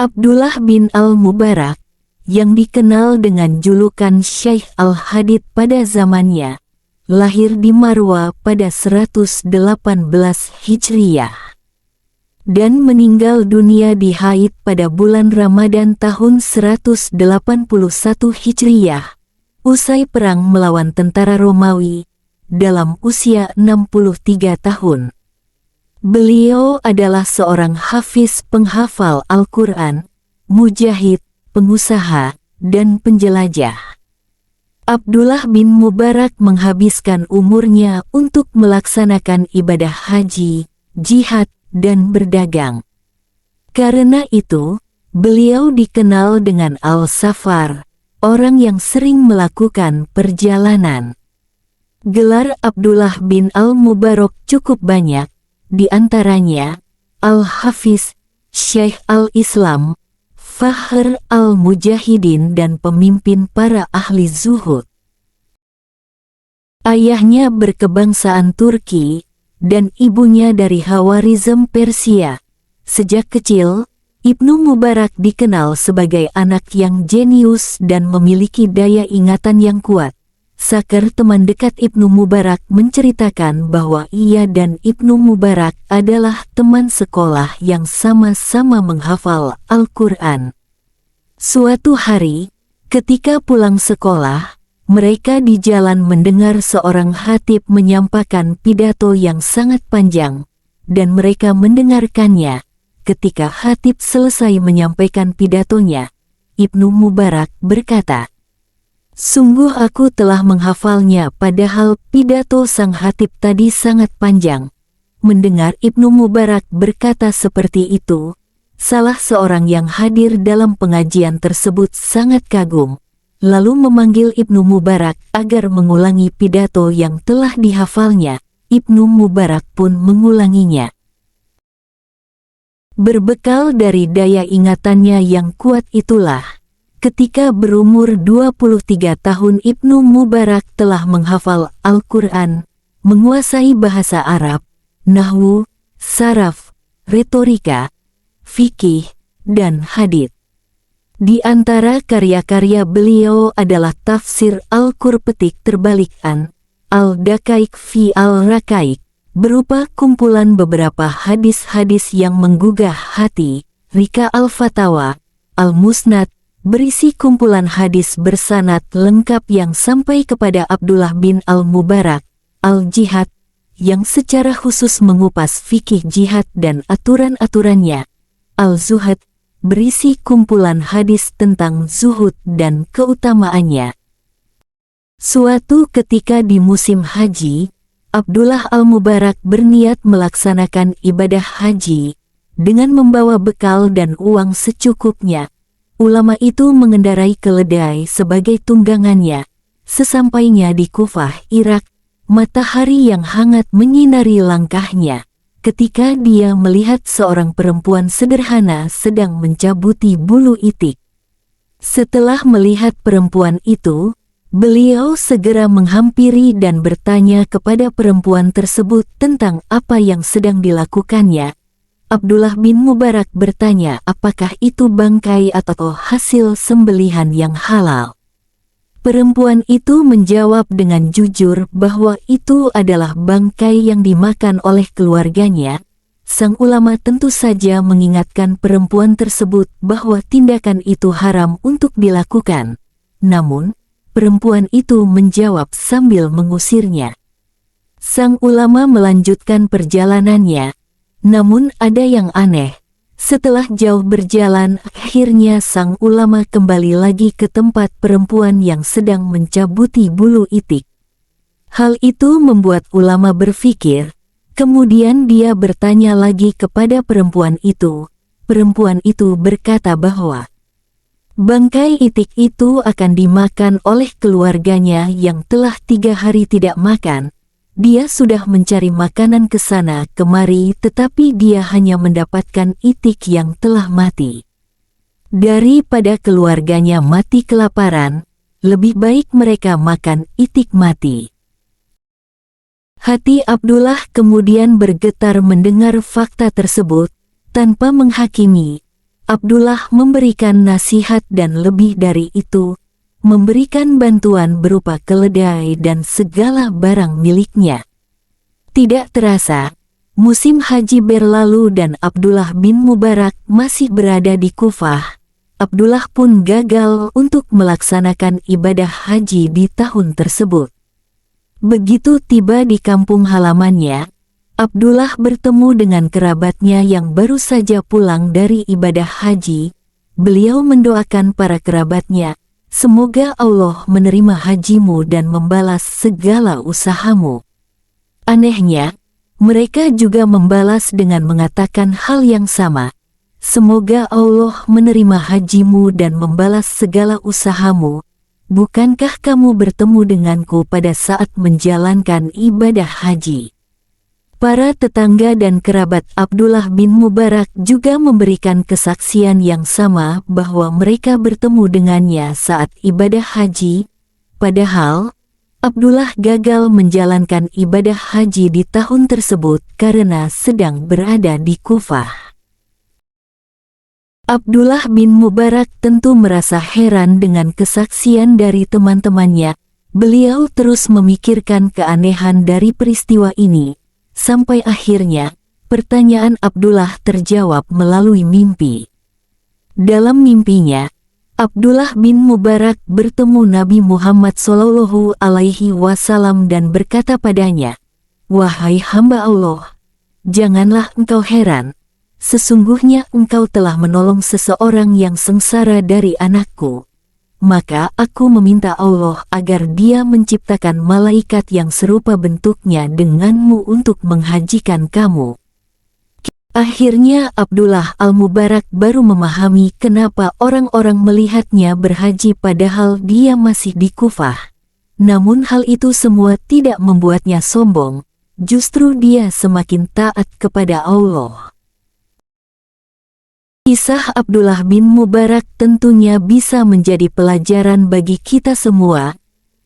Abdullah bin Al-Mubarak, yang dikenal dengan julukan Syekh Al-Hadid pada zamannya, lahir di Marwa pada 118 Hijriyah dan meninggal dunia di Haid pada bulan Ramadan tahun 181 Hijriyah, usai perang melawan tentara Romawi, dalam usia 63 tahun. Beliau adalah seorang hafiz penghafal Al-Quran, mujahid, pengusaha, dan penjelajah. Abdullah bin Mubarak menghabiskan umurnya untuk melaksanakan ibadah haji, jihad, dan berdagang. Karena itu, beliau dikenal dengan Al-Safar, orang yang sering melakukan perjalanan. Gelar Abdullah bin Al-Mubarak cukup banyak, di antaranya Al-Hafiz, Syekh Al-Islam, Fakhr Al-Mujahidin, dan pemimpin para ahli zuhud. Ayahnya berkebangsaan Turki dan ibunya dari Khawarizm Persia. Sejak kecil, Ibnu Mubarak dikenal sebagai anak yang jenius dan memiliki daya ingatan yang kuat. Sakar, teman dekat Ibnu Mubarak, menceritakan bahwa ia dan Ibnu Mubarak adalah teman sekolah yang sama-sama menghafal Al-Quran. Suatu hari, ketika pulang sekolah, mereka di jalan mendengar seorang khatib menyampaikan pidato yang sangat panjang, dan mereka mendengarkannya. Ketika khatib selesai menyampaikan pidatonya, Ibnu Mubarak berkata, "Sungguh aku telah menghafalnya, padahal pidato sang khatib tadi sangat panjang." Mendengar Ibnu Mubarak berkata seperti itu, salah seorang yang hadir dalam pengajian tersebut sangat kagum, lalu memanggil Ibnu Mubarak agar mengulangi pidato yang telah dihafalnya. Ibnu Mubarak pun mengulanginya. Berbekal dari daya ingatannya yang kuat itulah, ketika berumur 23 tahun Ibnu Mubarak telah menghafal Al-Quran, menguasai bahasa Arab, nahwu, saraf, retorika, fikih, dan hadits. Di antara karya-karya beliau adalah tafsir Al-Qurpetik terbalikan, Al-Dakaik fi Al-Rakaik, berupa kumpulan beberapa hadis-hadis yang menggugah hati, Rika Al-Fatawa, Al-Musnad, berisi kumpulan hadis bersanad lengkap yang sampai kepada Abdullah bin Al-Mubarak, Al-Jihad, yang secara khusus mengupas fikih jihad dan aturan-aturannya, Al-Zuhad, berisi kumpulan hadis tentang zuhud dan keutamaannya. Suatu ketika di musim haji, Abdullah Al-Mubarak berniat melaksanakan ibadah haji dengan membawa bekal dan uang secukupnya. Ulama itu mengendarai keledai sebagai tunggangannya. Sesampainya di Kufah, Irak, matahari yang hangat menyinari langkahnya. Ketika dia melihat seorang perempuan sederhana sedang mencabuti bulu itik. Setelah melihat perempuan itu, beliau segera menghampiri dan bertanya kepada perempuan tersebut tentang apa yang sedang dilakukannya. Abdullah bin Mubarak bertanya apakah itu bangkai atau hasil sembelihan yang halal. Perempuan itu menjawab dengan jujur bahwa itu adalah bangkai yang dimakan oleh keluarganya. Sang ulama tentu saja mengingatkan perempuan tersebut bahwa tindakan itu haram untuk dilakukan. Namun, perempuan itu menjawab sambil mengusirnya. Sang ulama melanjutkan perjalanannya. Namun ada yang aneh, setelah jauh berjalan, akhirnya sang ulama kembali lagi ke tempat perempuan yang sedang mencabuti bulu itik. Hal itu membuat ulama berpikir, kemudian dia bertanya lagi kepada perempuan itu. Perempuan itu berkata bahwa bangkai itik itu akan dimakan oleh keluarganya yang telah 3 hari tidak makan. Dia sudah mencari makanan ke sana kemari, tetapi dia hanya mendapatkan itik yang telah mati. Daripada keluarganya mati kelaparan, lebih baik mereka makan itik mati. Hati Abdullah kemudian bergetar mendengar fakta tersebut. Tanpa menghakimi, Abdullah memberikan nasihat dan lebih dari itu, memberikan bantuan berupa keledai dan segala barang miliknya. Tidak terasa, musim haji berlalu dan Abdullah bin Mubarak masih berada di Kufah. Abdullah pun gagal untuk melaksanakan ibadah haji di tahun tersebut. Begitu tiba di kampung halamannya, Abdullah bertemu dengan kerabatnya yang baru saja pulang dari ibadah haji. Beliau mendoakan para kerabatnya, semoga Allah menerima hajimu dan membalas segala usahamu. Anehnya, mereka juga membalas dengan mengatakan hal yang sama. Semoga Allah menerima hajimu dan membalas segala usahamu. Bukankah kamu bertemu denganku pada saat menjalankan ibadah haji? Para tetangga dan kerabat Abdullah bin Mubarak juga memberikan kesaksian yang sama bahwa mereka bertemu dengannya saat ibadah haji. Padahal, Abdullah gagal menjalankan ibadah haji di tahun tersebut karena sedang berada di Kufah. Abdullah bin Mubarak tentu merasa heran dengan kesaksian dari teman-temannya. Beliau terus memikirkan keanehan dari peristiwa ini, sampai akhirnya pertanyaan Abdullah terjawab melalui mimpi. Dalam mimpinya, Abdullah bin Mubarak bertemu Nabi Muhammad SAW dan berkata padanya, "Wahai hamba Allah, janganlah engkau heran. Sesungguhnya engkau telah menolong seseorang yang sengsara dari anakku. Maka aku meminta Allah agar Dia menciptakan malaikat yang serupa bentuknya denganmu untuk menghajikan kamu." Akhirnya Abdullah al-Mubarak baru memahami kenapa orang-orang melihatnya berhaji padahal dia masih di Kufah. Namun hal itu semua tidak membuatnya sombong, justru dia semakin taat kepada Allah. Kisah Abdullah bin Mubarak tentunya bisa menjadi pelajaran bagi kita semua.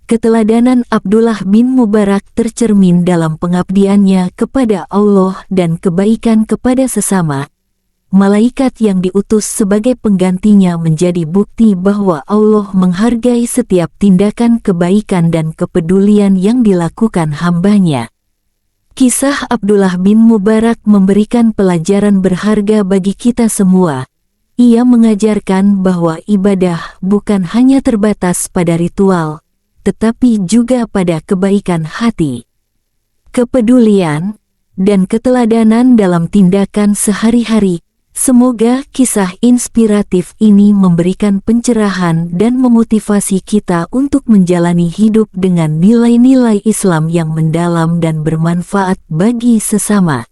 Keteladanan Abdullah bin Mubarak tercermin dalam pengabdiannya kepada Allah dan kebaikan kepada sesama. Malaikat yang diutus sebagai penggantinya menjadi bukti bahwa Allah menghargai setiap tindakan kebaikan dan kepedulian yang dilakukan hamba-Nya. Kisah Abdullah bin Mubarak memberikan pelajaran berharga bagi kita semua. Ia mengajarkan bahwa ibadah bukan hanya terbatas pada ritual, tetapi juga pada kebaikan hati, kepedulian, dan keteladanan dalam tindakan sehari-hari. Semoga kisah inspiratif ini memberikan pencerahan dan memotivasi kita untuk menjalani hidup dengan nilai-nilai Islam yang mendalam dan bermanfaat bagi sesama.